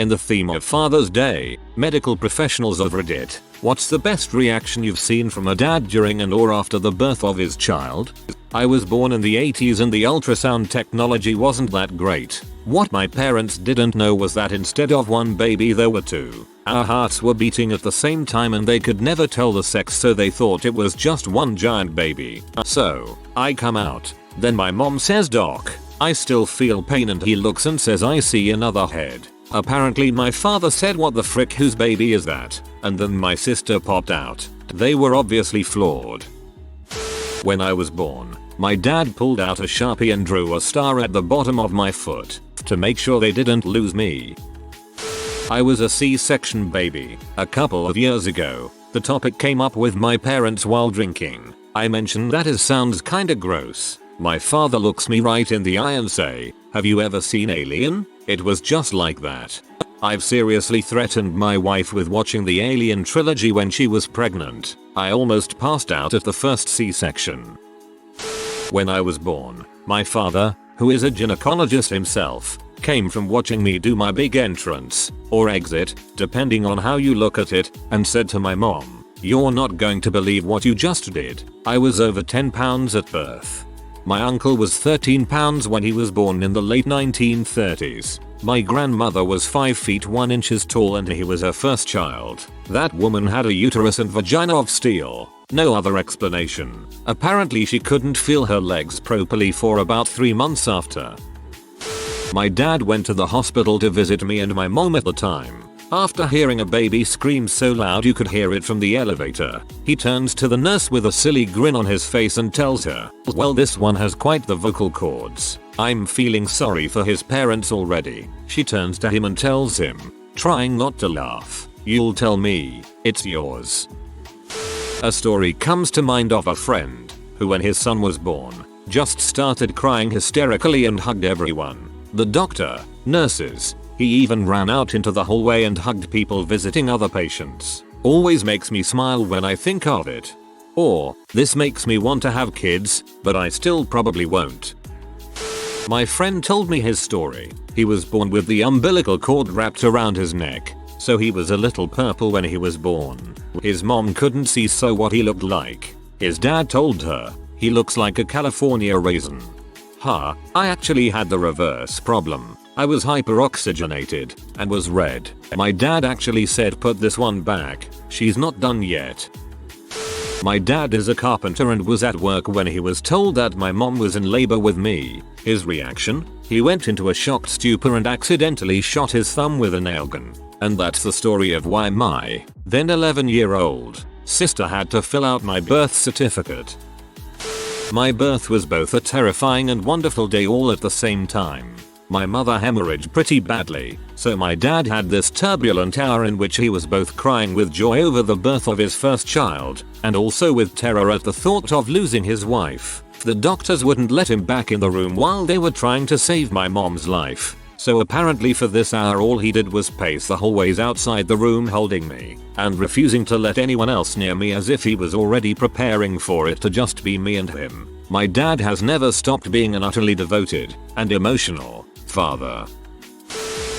In the theme of Father's Day, medical professionals of Reddit, what's the best reaction you've seen from a dad during and or after the birth of his child? I was born in the 80s and the ultrasound technology wasn't that great. What my parents didn't know was that instead of one baby there were two. Our hearts were beating at the same time and they could never tell the sex, so they thought it was just one giant baby. So, I come out. Then my mom says, "Doc, I still feel pain," and he looks and says, "I see another head." Apparently my father said, "What the frick, whose baby is that?" And then my sister popped out. They were obviously flawed. When I was born, my dad pulled out a Sharpie and drew a star at the bottom of my foot to make sure they didn't lose me. I was a C-section baby. A couple of years ago, the topic came up with my parents while drinking. I mentioned that it sounds kinda gross. My father looks me right in the eye and say, "Have you ever seen Alien?" It was just like that. I've seriously threatened my wife with watching the Alien trilogy when she was pregnant. I almost passed out at the first C-section. When I was born, my father, who is a gynecologist himself, came from watching me do my big entrance, or exit, depending on how you look at it, and said to my mom, "You're not going to believe what you just did." I was over 10 pounds at birth. My uncle was 13 pounds when he was born in the late 1930s. My grandmother was 5 feet 1 inches tall and he was her first child. That woman had a uterus and vagina of steel. No other explanation. Apparently she couldn't feel her legs properly for about 3 months after. My dad went to the hospital to visit me and my mom at the time. After hearing a baby scream so loud you could hear it from the elevator, he turns to the nurse with a silly grin on his face and tells her, "Well, this one has quite the vocal cords. I'm feeling sorry for his parents already." She turns to him and tells him, trying not to laugh, "You'll tell me, it's yours." A story comes to mind of a friend who, when his son was born, just started crying hysterically and hugged everyone. The doctor, nurses, he even ran out into the hallway and hugged people visiting other patients. Always makes me smile when I think of it. Or, this makes me want to have kids, but I still probably won't. My friend told me his story. He was born with the umbilical cord wrapped around his neck, so he was a little purple when he was born. His mom couldn't see so what he looked like. His dad told her, "He looks like a California raisin." I actually had the reverse problem. I was hyperoxygenated and was red. My dad actually said, "Put this one back, she's not done yet." My dad is a carpenter and was at work when he was told that my mom was in labor with me. His reaction? He went into a shocked stupor and accidentally shot his thumb with a nail gun. And that's the story of why my then 11-year-old sister had to fill out my birth certificate. My birth was both a terrifying and wonderful day all at the same time. My mother hemorrhaged pretty badly, so my dad had this turbulent hour in which he was both crying with joy over the birth of his first child, and also with terror at the thought of losing his wife. The doctors wouldn't let him back in the room while they were trying to save my mom's life. So apparently for this hour all he did was pace the hallways outside the room holding me, and refusing to let anyone else near me, as if he was already preparing for it to just be me and him. My dad has never stopped being an utterly devoted and emotional father.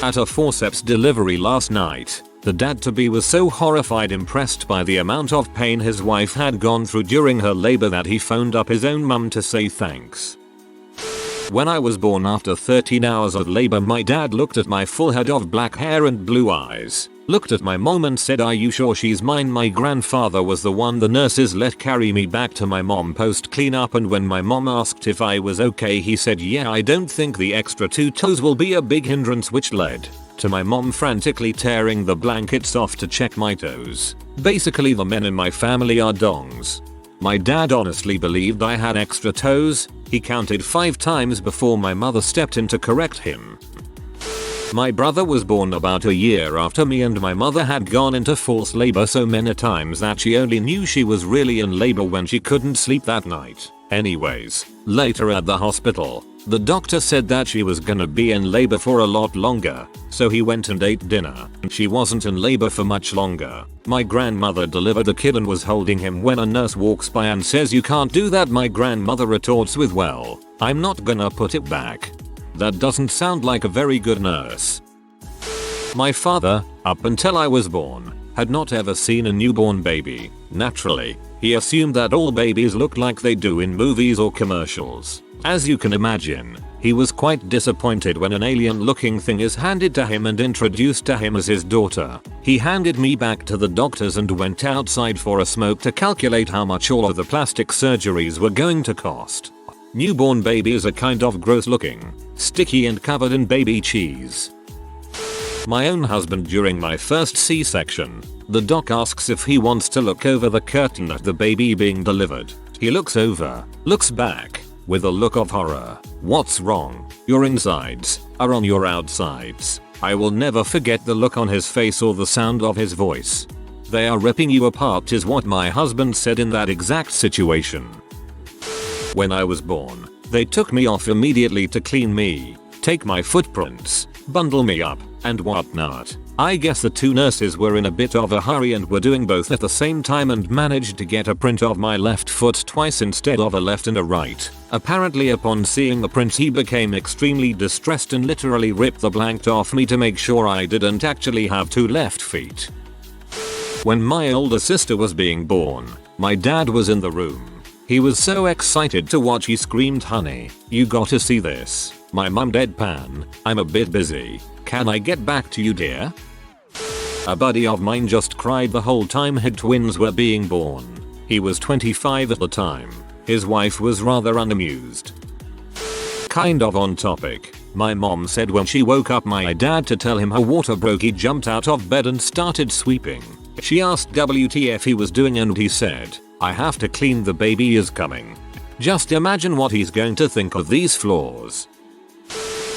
At a forceps delivery last night, the dad-to-be was so horrified, impressed by the amount of pain his wife had gone through during her labor, that he phoned up his own mum to say thanks. When I was born after 13 hours of labor, my dad looked at my full head of black hair and blue eyes, looked at my mom and said, "Are you sure she's mine?" My grandfather was the one the nurses let carry me back to my mom post cleanup, and when my mom asked if I was okay, he said, "Yeah, I don't think the extra 2 toes will be a big hindrance," which led to my mom frantically tearing the blankets off to check my toes. Basically, the men in my family are dongs. My dad honestly believed I had extra toes. He counted 5 times before my mother stepped in to correct him. My brother was born about a year after me, and my mother had gone into false labor so many times that she only knew she was really in labor when she couldn't sleep that night. Anyways, later at the hospital, the doctor said that she was gonna be in labor for a lot longer, so he went and ate dinner. She wasn't in labor for much longer. My grandmother delivered the kid and was holding him when a nurse walks by and says, "You can't do that." My grandmother retorts with, "Well, I'm not gonna put it back." That doesn't sound like a very good nurse. My father, up until I was born, had not ever seen a newborn baby. Naturally, he assumed that all babies look like they do in movies or commercials. As you can imagine, he was quite disappointed when an alien-looking thing is handed to him and introduced to him as his daughter. He handed me back to the doctors and went outside for a smoke to calculate how much all of the plastic surgeries were going to cost. Newborn babies are kind of gross looking, sticky and covered in baby cheese. My own husband during my first C-section, the doc asks if he wants to look over the curtain at the baby being delivered. He looks over, looks back, with a look of horror. What's wrong? Your insides are on your outsides. I will never forget the look on his face or the sound of his voice. They are ripping you apart is what my husband said in that exact situation. When I was born, they took me off immediately to clean me, take my footprints, bundle me up, and whatnot. I guess the two nurses were in a bit of a hurry and were doing both at the same time and managed to get a print of my left foot twice instead of a left and a right. Apparently upon seeing the print he became extremely distressed and literally ripped the blanket off me to make sure I didn't actually have two left feet. When my older sister was being born, my dad was in the room. He was so excited to watch he screamed, "Honey, you gotta see this." My mum deadpan, "I'm a bit busy. Can I get back to you, dear?" A buddy of mine just cried the whole time his twins were being born. He was 25 at the time. His wife was rather unamused. Kind of on topic, my mom said when she woke up my dad to tell him her water broke, he jumped out of bed and started sweeping. She asked WTF he was doing and he said, "I have to clean, the baby is coming." Just imagine what he's going to think of these floors.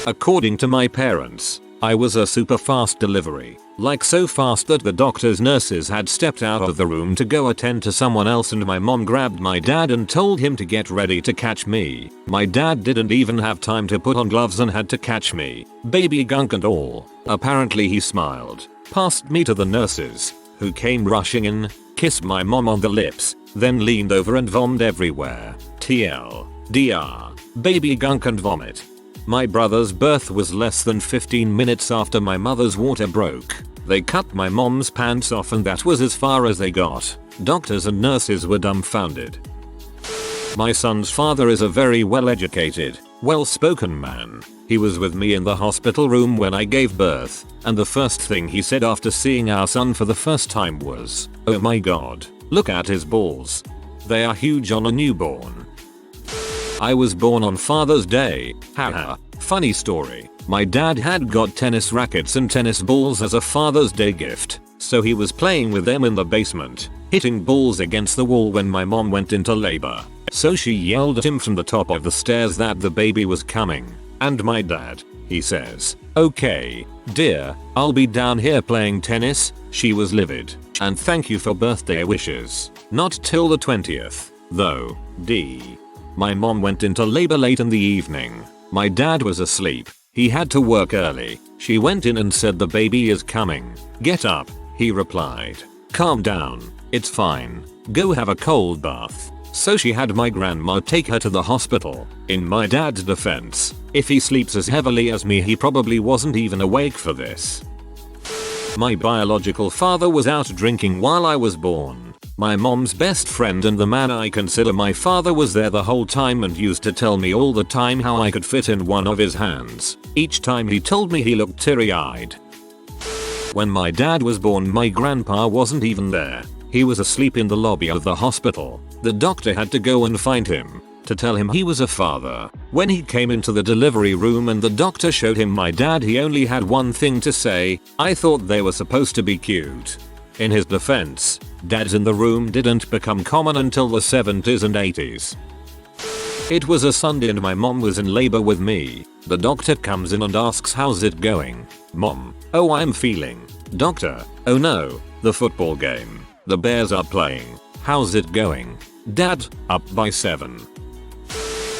According to my parents, I was a super fast delivery, like so fast that the doctors' nurses had stepped out of the room to go attend to someone else and my mom grabbed my dad and told him to get ready to catch me. My dad didn't even have time to put on gloves and had to catch me, baby gunk and all. Apparently he smiled, passed me to the nurses, who came rushing in, kissed my mom on the lips, then leaned over and vomited everywhere. TLDR, baby gunk and vomit. My brother's birth was less than 15 minutes after my mother's water broke. They cut my mom's pants off and that was as far as they got. Doctors and nurses were dumbfounded. My son's father is a very well-educated, well-spoken man. He was with me in the hospital room when I gave birth, and the first thing he said after seeing our son for the first time was, "Oh my god, look at his balls. They are huge on a newborn." I was born on Father's Day, haha. Funny story, my dad had got tennis rackets and tennis balls as a Father's Day gift, so he was playing with them in the basement, hitting balls against the wall when my mom went into labor. So she yelled at him from the top of the stairs that the baby was coming, and my dad, he says, "Okay, dear, I'll be down here playing tennis." She was livid, and "Thank you for birthday wishes. Not till the 20th, though, D." My mom went into labor late in the evening. My dad was asleep. He had to work early. She went in and said, "The baby is coming. Get up," he replied. "Calm down. It's fine. Go have a cold bath." So she had my grandma take her to the hospital. In my dad's defense, if he sleeps as heavily as me, he probably wasn't even awake for this. My biological father was out drinking while I was born. My mom's best friend and the man I consider my father was there the whole time and used to tell me all the time how I could fit in one of his hands. Each time he told me he looked teary-eyed. When my dad was born, my grandpa wasn't even there. He was asleep in the lobby of the hospital. The doctor had to go and find him to tell him he was a father. When he came into the delivery room and the doctor showed him my dad, he only had one thing to say: "I thought they were supposed to be cute." In his defense, dads in the room didn't become common until the 70s and 80s. It was a Sunday and my mom was in labor with me. The doctor comes in and asks, "How's it going?" Mom: "Oh, I'm feeling." Doctor: "Oh no, the football game. The Bears are playing. How's it going?" Dad: "Up by 7.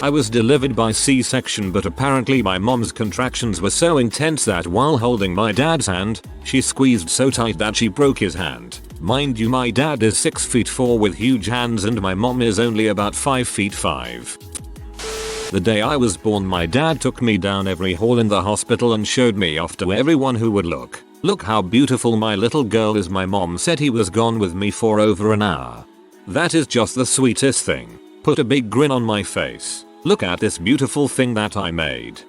I was delivered by C-section, but apparently my mom's contractions were so intense that while holding my dad's hand, she squeezed so tight that she broke his hand. Mind you, my dad is 6'4" with huge hands and my mom is only about 5'5". The day I was born, my dad took me down every hall in the hospital and showed me off to everyone who would look. Look how beautiful my little girl is. My mom said he was gone with me for over an hour. That is just the sweetest thing. Put a big grin on my face. Look at this beautiful thing that I made.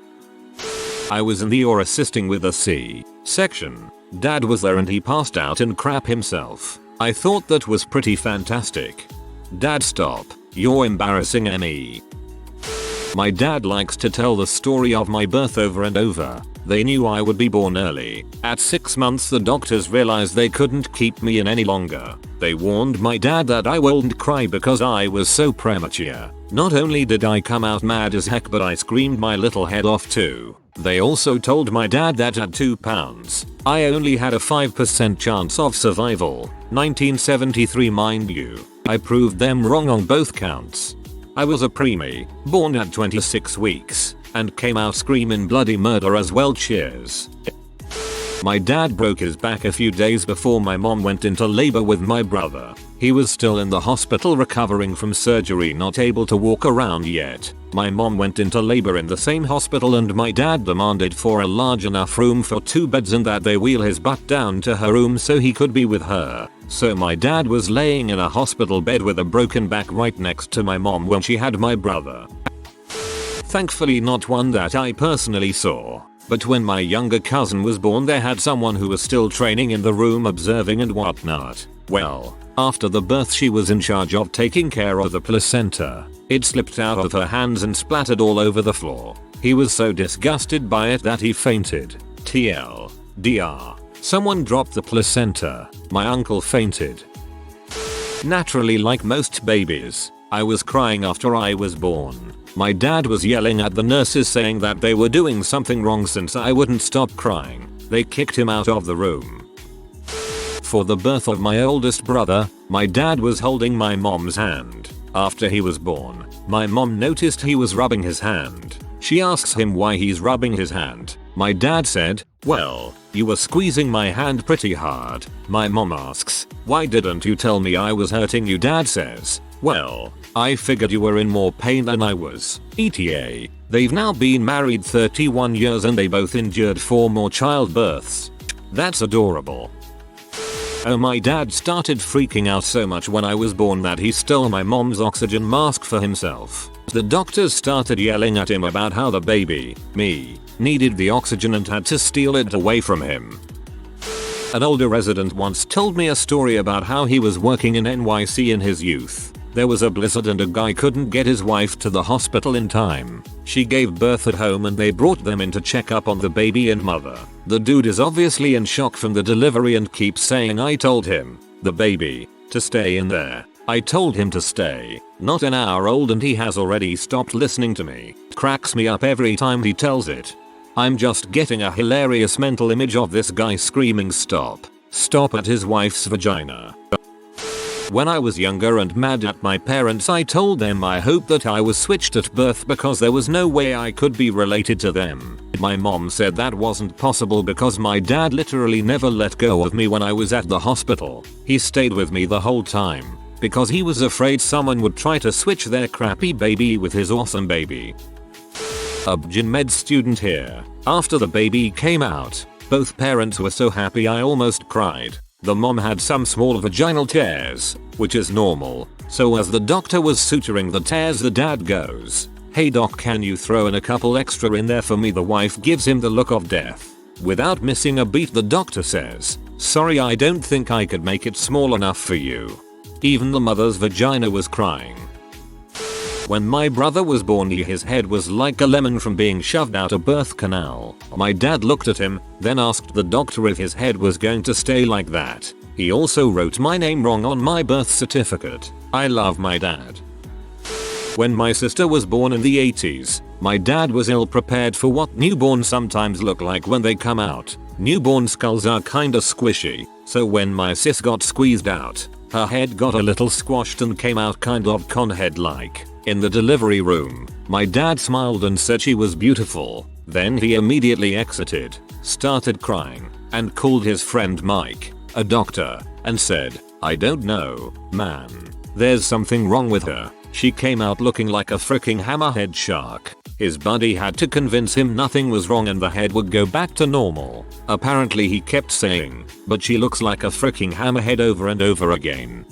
I was in the or assisting with the C-section. Dad was there and he passed out and crap himself. I thought that was pretty fantastic. Dad, stop. You're embarrassing me. My dad likes to tell the story of my birth over and over. They knew I would be born early. At 6 months the doctors realized they couldn't keep me in any longer. They warned my dad that I wouldn't cry because I was so premature. Not only did I come out mad as heck, but I screamed my little head off too. They also told my dad that at 2 pounds, I only had a 5% chance of survival. 1973 mind you. I proved them wrong on both counts. I was a preemie, born at 26 weeks, and came out screaming bloody murder as well. Cheers. My dad broke his back a few days before my mom went into labor with my brother. He was still in the hospital recovering from surgery, not able to walk around yet. My mom went into labor in the same hospital and my dad demanded for a large enough room for 2 beds and that they wheel his butt down to her room so he could be with her. So my dad was laying in a hospital bed with a broken back right next to my mom when she had my brother. Thankfully not one that I personally saw. But when my younger cousin was born they had someone who was still training in the room observing and whatnot. Well, after the birth she was in charge of taking care of the placenta. It slipped out of her hands and splattered all over the floor. He was so disgusted by it that he fainted. TLDR. Someone dropped the placenta. My uncle fainted. Naturally, like most babies, I was crying after I was born. My dad was yelling at the nurses saying that they were doing something wrong since I wouldn't stop crying. They kicked him out of the room. For the birth of my oldest brother, my dad was holding my mom's hand. After he was born, my mom noticed he was rubbing his hand. She asks him why he's rubbing his hand. My dad said, "Well, you were squeezing my hand pretty hard." My mom asks, "Why didn't you tell me I was hurting you?" Dad says, "Well, I figured you were in more pain than I was." ETA. They've now been married 31 years and they both endured 4 more childbirths. That's adorable. Oh, my dad started freaking out so much when I was born that he stole my mom's oxygen mask for himself. The doctors started yelling at him about how the baby, me, needed the oxygen and had to steal it away from him. An older resident once told me a story about how he was working in NYC in his youth. There was a blizzard and a guy couldn't get his wife to the hospital in time. She gave birth at home and they brought them in to check up on the baby and mother. The dude is obviously in shock from the delivery and keeps saying, "I told him, the baby, to stay in there. I told him to stay." Not an hour old and he has already stopped listening to me. Cracks me up every time he tells it. I'm just getting a hilarious mental image of this guy screaming stop. Stop at his wife's vagina. When I was younger and mad at my parents, I told them I hoped that I was switched at birth because there was no way I could be related to them. My mom said that wasn't possible because my dad literally never let go of me when I was at the hospital. He stayed with me the whole time because he was afraid someone would try to switch their crappy baby with his awesome baby. A gen med student here. After the baby came out, both parents were so happy I almost cried. The mom had some small vaginal tears, which is normal, so as the doctor was suturing the tears the dad goes, "Hey doc, can you throw in a couple extra in there for me?" The wife gives him the look of death. Without missing a beat the doctor says, "Sorry, I don't think I could make it small enough for you." Even the mother's vagina was crying. When my brother was born, his head was like a lemon from being shoved out a birth canal. My dad looked at him, then asked the doctor if his head was going to stay like that. He also wrote my name wrong on my birth certificate. I love my dad. When my sister was born in the 80s, my dad was ill prepared for what newborns sometimes look like when they come out. Newborn skulls are kinda squishy, so when my sis got squeezed out, her head got a little squashed and came out kind of conhead like. In the delivery room, my dad smiled and said she was beautiful. Then he immediately exited, started crying, and called his friend Mike, a doctor, and said, "I don't know, man. There's something wrong with her. She came out looking like a freaking hammerhead shark." His buddy had to convince him nothing was wrong and the head would go back to normal. Apparently he kept saying, "But she looks like a freaking hammerhead," over and over again.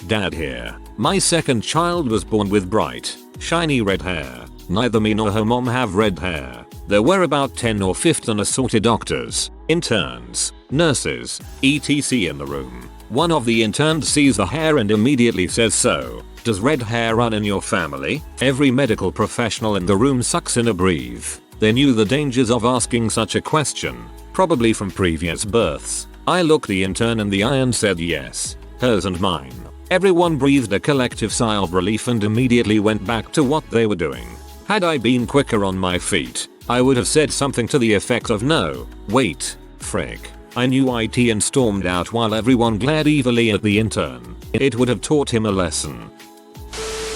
Dad here. My second child was born with bright, shiny red hair. Neither me nor her mom have red hair. There were about 10 or 15 assorted doctors, interns, nurses, etc. in the room. One of the interns sees the hair and immediately says, "So, does red hair run in your family?" Every medical professional in the room sucks in a breath. They knew the dangers of asking such a question, probably from previous births. I looked the intern in the eye and said yes, hers and mine. Everyone breathed a collective sigh of relief and immediately went back to what they were doing. Had I been quicker on my feet, I would have said something to the effect of, "No, wait, frick." I knew it and stormed out while everyone glared evilly at the intern. It would have taught him a lesson.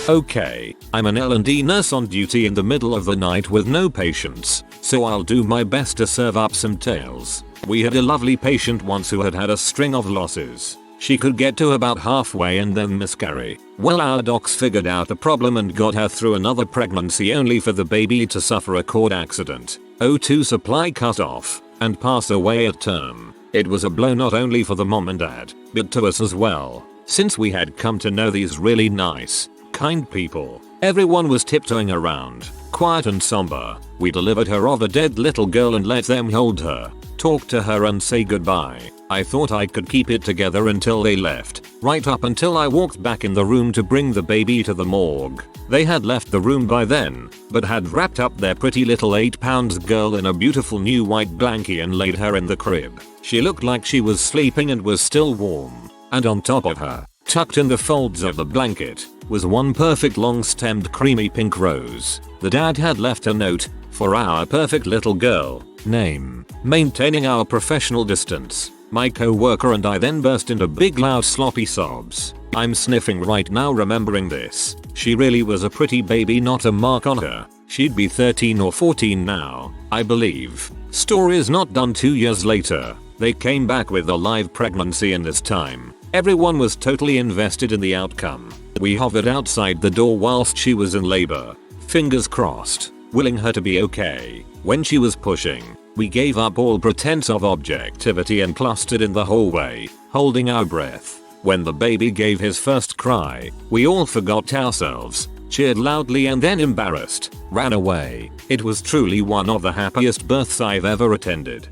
Okay, I'm an L&D nurse on duty in the middle of the night with no patients, so I'll do my best to serve up some tales. We had a lovely patient once who had had a string of losses. She could get to about halfway and then miscarry. Well, our docs figured out the problem and got her through another pregnancy only for the baby to suffer a cord accident, O2 supply cut off, and pass away at term. It was a blow not only for the mom and dad, but to us as well, since we had come to know these really nice, kind people. Everyone was tiptoeing around, quiet and somber. We delivered her of a dead little girl and let them hold her, talk to her and say goodbye. I thought I could keep it together until they left, right up until I walked back in the room to bring the baby to the morgue. They had left the room by then, but had wrapped up their pretty little 8-pound girl in a beautiful new white blankie and laid her in the crib. She looked like she was sleeping and was still warm. And on top of her, tucked in the folds of the blanket, was one perfect long-stemmed creamy pink rose. The dad had left a note, "For our perfect little girl, name." Maintaining our professional distance, my co-worker and I then burst into big loud sloppy sobs. I'm sniffing right now remembering this. She really was a pretty baby, not a mark on her. She'd be 13 or 14 now, I believe. Story's not done. 2 years later, they came back with a live pregnancy, and this time, everyone was totally invested in the outcome. We hovered outside the door whilst she was in labor, fingers crossed, willing her to be okay. When she was pushing, we gave up all pretense of objectivity and clustered in the hallway, holding our breath. When the baby gave his first cry, we all forgot ourselves, cheered loudly, and then, embarrassed, ran away. It was truly one of the happiest births I've ever attended.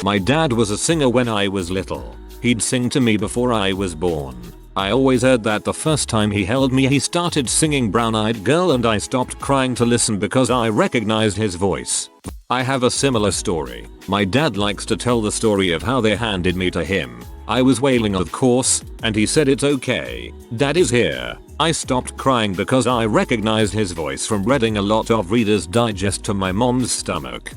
My dad was a singer when I was little. He'd sing to me before I was born. I always heard that the first time he held me he started singing Brown Eyed Girl, and I stopped crying to listen because I recognized his voice. I have a similar story. My dad likes to tell the story of how they handed me to him. I was wailing, of course, and he said, "It's okay, Dad is here." I stopped crying because I recognized his voice from reading a lot of Reader's Digest to my mom's stomach.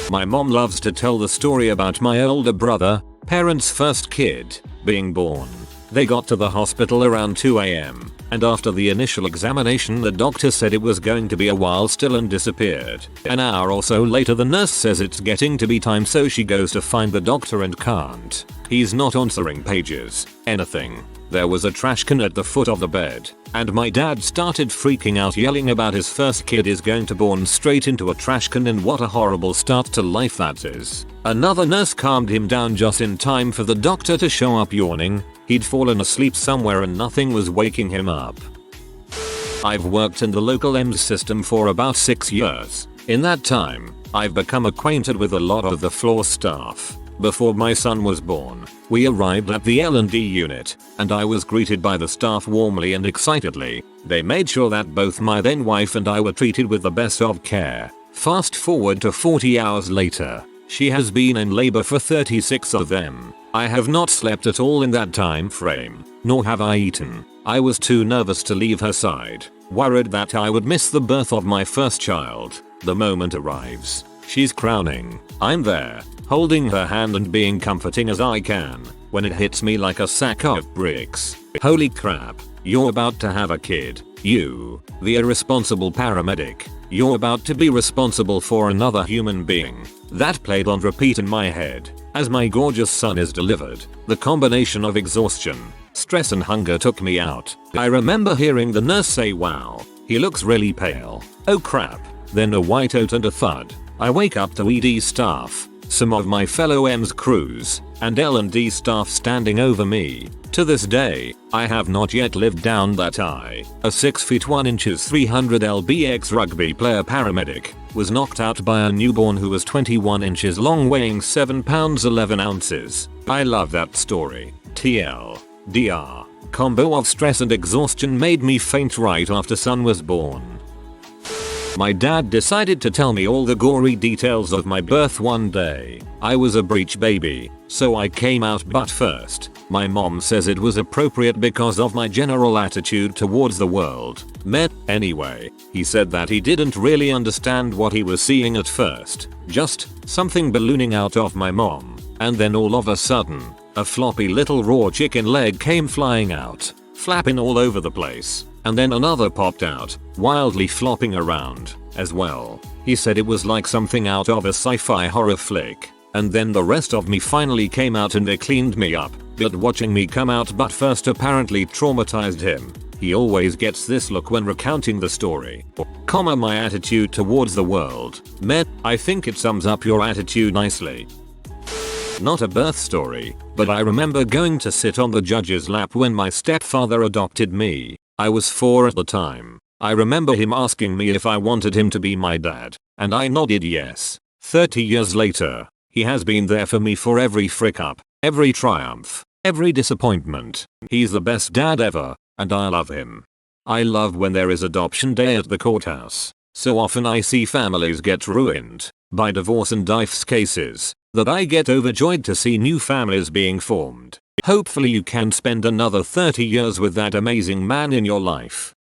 My mom loves to tell the story about my older brother, parents' first kid, being born. They got to the hospital around 2 AM, and after the initial examination the doctor said it was going to be a while still and disappeared. An hour or so later the nurse says it's getting to be time, so she goes to find the doctor and can't. He's not answering pages, anything. There was a trash can at the foot of the bed, and my dad started freaking out, yelling about his first kid is going to born straight into a trash can, and what a horrible start to life that is. Another nurse calmed him down just in time for the doctor to show up yawning. He'd fallen asleep somewhere and nothing was waking him up. I've worked in the local EMS system for about 6 years. In that time, I've become acquainted with a lot of the floor staff. Before my son was born, we arrived at the L&D unit, and I was greeted by the staff warmly and excitedly. They made sure that both my then wife and I were treated with the best of care. Fast forward to 40 hours later. She has been in labor for 36 of them. I have not slept at all in that time frame, nor have I eaten. I was too nervous to leave her side, worried that I would miss the birth of my first child. The moment arrives. She's crowning. I'm there, holding her hand and being comforting as I can, when it hits me like a sack of bricks. Holy crap, you're about to have a kid. You, the irresponsible paramedic. You're about to be responsible for another human being. That played on repeat in my head as my gorgeous son is delivered. The combination of exhaustion, stress and hunger took me out. I remember hearing the nurse say, "Wow, He looks really pale. Oh crap. Then a white oat and a thud. I wake up to ED staff, some of my fellow M's crews, and L&D staff standing over me. To this day, I have not yet lived down that I, a 6 feet 1 inches 300 lb rugby player paramedic, was knocked out by a newborn who was 21 inches long weighing 7 pounds 11 ounces. I love that story. TLDR. Combo of stress and exhaustion made me faint right after son was born. My dad decided to tell me all the gory details of my birth one day. I was a breech baby, so I came out butt first. My mom says it was appropriate because of my general attitude towards the world. Anyway, he said that he didn't really understand what he was seeing at first. Just something ballooning out of my mom. And then all of a sudden, a floppy little raw chicken leg came flying out, flapping all over the place. And then another popped out, wildly flopping around, as well. He said it was like something out of a sci-fi horror flick. And then the rest of me finally came out and they cleaned me up, but watching me come out butt first apparently traumatized him. He always gets this look when recounting the story. My attitude towards the world. I think it sums up your attitude nicely. Not a birth story, but I remember going to sit on the judge's lap when my stepfather adopted me. I was 4 at the time. I remember him asking me if I wanted him to be my dad, and I nodded yes. 30 years later, he has been there for me for every frick up, every triumph, every disappointment. He's the best dad ever, and I love him. I love when there is adoption day at the courthouse. So often I see families get ruined by divorce and divorce cases that I get overjoyed to see new families being formed. Hopefully you can spend another 30 years with that amazing man in your life.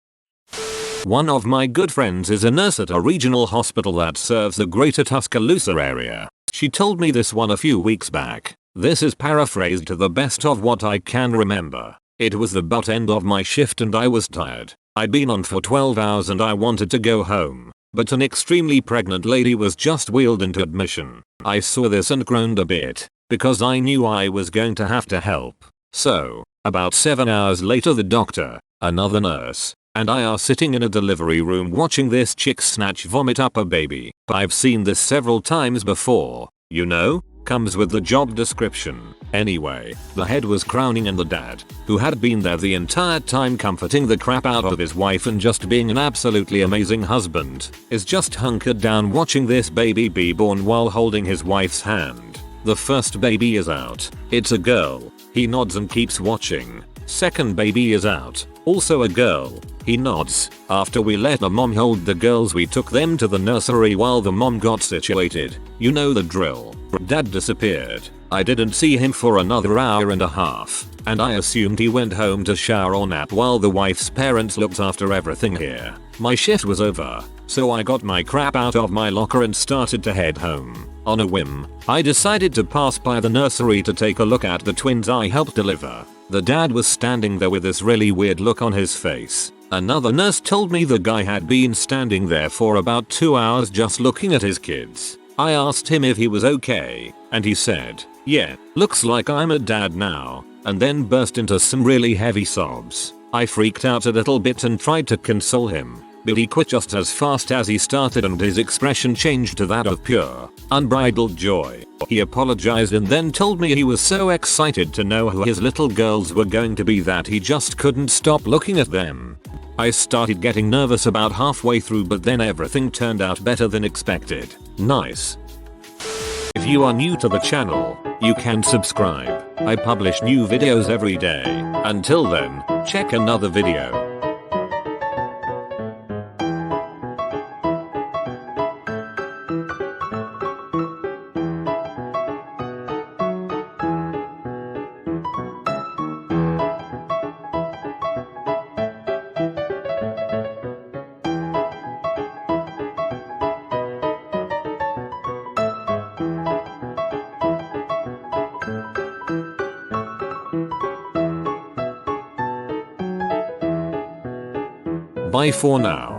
One of my good friends is a nurse at a regional hospital that serves the greater Tuscaloosa area. She told me this one a few weeks back. This is paraphrased to the best of what I can remember. It was the butt end of my shift and I was tired. I'd been on for 12 hours and I wanted to go home. But an extremely pregnant lady was just wheeled into admission. I saw this and groaned a bit, because I knew I was going to have to help. So, about 7 hours later the doctor, another nurse, and I are sitting in a delivery room watching this chick snatch vomit up a baby. I've seen this several times before, you know? Comes with the job description. Anyway, the head was crowning and the dad, who had been there the entire time comforting the crap out of his wife and just being an absolutely amazing husband, is just hunkered down watching this baby be born while holding his wife's hand. The first baby is out. It's a girl. He nods and keeps watching. Second baby is out. Also a girl. He nods. After we let the mom hold the girls we took them to the nursery while the mom got situated. You know the drill. Dad disappeared. I didn't see him for another hour and a half, and I assumed he went home to shower or nap while the wife's parents looked after everything here. My shift was over, so I got my crap out of my locker and started to head home. On a whim, I decided to pass by the nursery to take a look at the twins I helped deliver. The dad was standing there with this really weird look on his face. Another nurse told me the guy had been standing there for about 2 hours just looking at his kids. I asked him if he was okay, and he said, "Yeah, looks like I'm a dad now," and then burst into some really heavy sobs. I freaked out a little bit and tried to console him, but he quit just as fast as he started and his expression changed to that of pure, unbridled joy. He apologized and then told me he was so excited to know who his little girls were going to be that he just couldn't stop looking at them. I started getting nervous about halfway through, but then everything turned out better than expected. Nice. If you are new to the channel, you can subscribe. I publish new videos every day. Until then, check another video. Bye for now.